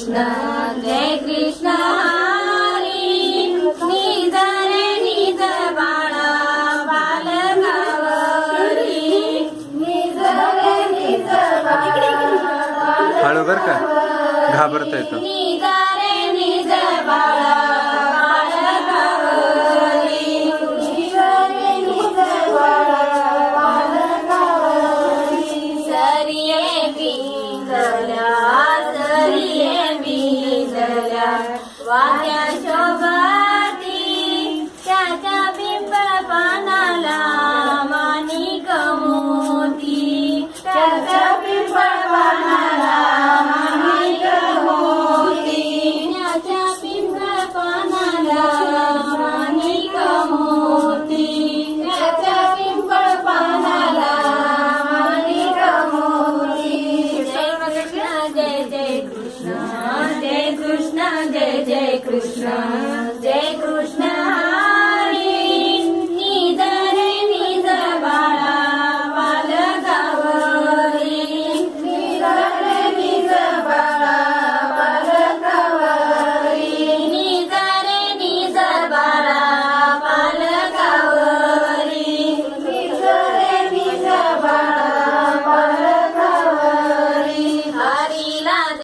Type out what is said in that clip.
कृष्ण हरी निज रे निज बाळा बालकावरी निज रे निज हळू बर का घाबरता येतो निज रे निज बाळा बालकावरी निज रे निज बाळा सरिये बिंदल्या वाट्या शोभती त्याच्या पिंपळ पानाला माणिक मोती त्याच्या पिंपळ पानाला माणिक मोती त्याच्या पिंपळ पानाला माणिक मोती त्याच्या पिंपळ पानाला माणिक मोती जय कृष्ण जय जय कृष्ण जय कृष्ण जय जय कृष्ण